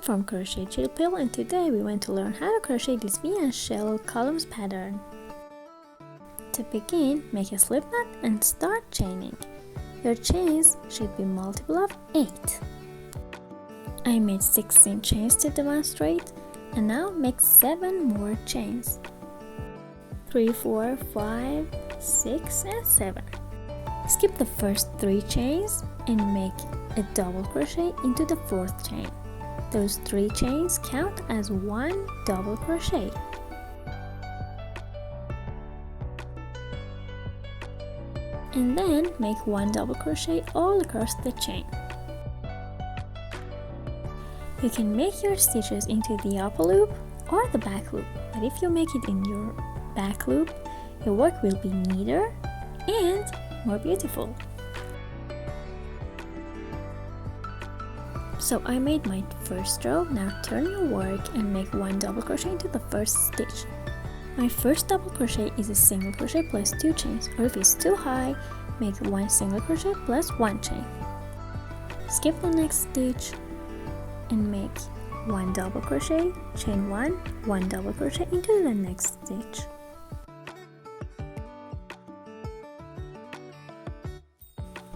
from Crochet Tutorial, and today we want to learn how to crochet this V and shell columns pattern. To begin, make a slip knot and start chaining. Your chains should be multiple of 8. I made 16 chains to demonstrate, and now make 7 more chains. 3, 4, 5, 6 and 7. Skip the first 3 chains and make a double crochet into the 4th chain. Those 3 chains count as 1 double crochet. And then make 1 double crochet all across the chain. You can make your stitches into the upper loop or the back loop, but if you make it in your back loop, your work will be neater and more beautiful. So I made my first row. Now turn your work and make 1 double crochet into the first stitch. My first double crochet is a single crochet plus 2 chains, or if it's too high, make 1 single crochet plus 1 chain. Skip the next stitch and make 1 double crochet, chain 1, 1 double crochet into the next stitch.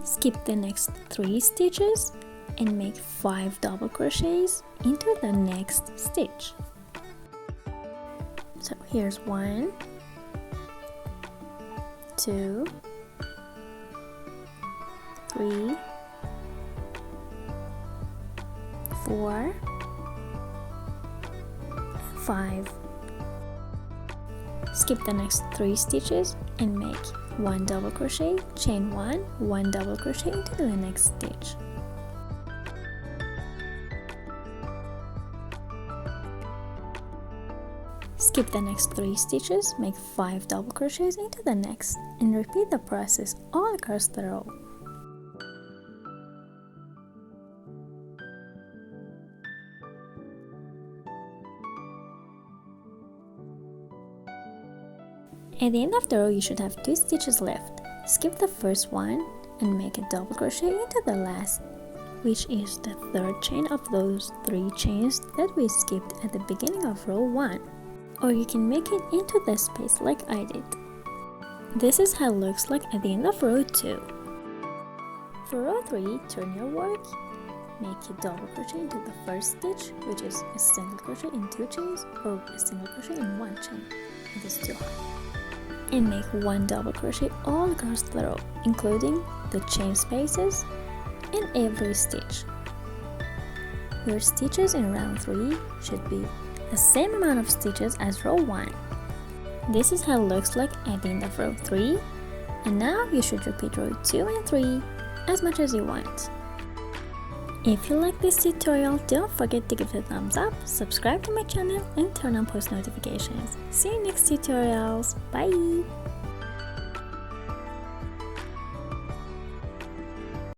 Skip the next 3 stitches and make 5 double crochets into the next stitch. So here's 1, 2, 3, 4, 5. Skip the next 3 stitches and make 1 double crochet, chain 1, 1 double crochet into the next stitch. Skip the next 3 stitches, make 5 double crochets into the next, and repeat the process all across the row. At the end of the row, you should have 2 stitches left. Skip the first one and make a double crochet into the last, which is the 3rd chain of those 3 chains that we skipped at the beginning of row 1. Or you can make it into the space like I did. This is how it looks like at the end of row 2. For row 3, turn your work, make a double crochet into the first stitch, which is a single crochet in 2 chains, or a single crochet in 1 chain if it's too high. And make 1 double crochet all across the row, including the chain spaces in every stitch. Your stitches in round 3 should be the same amount of stitches as row 1. This is how it looks like at the end of row 3, and now you should repeat row 2 and 3 as much as you want. If you like this tutorial, don't forget to give it a thumbs up, subscribe to my channel, and turn on post notifications. See you next tutorials. Bye!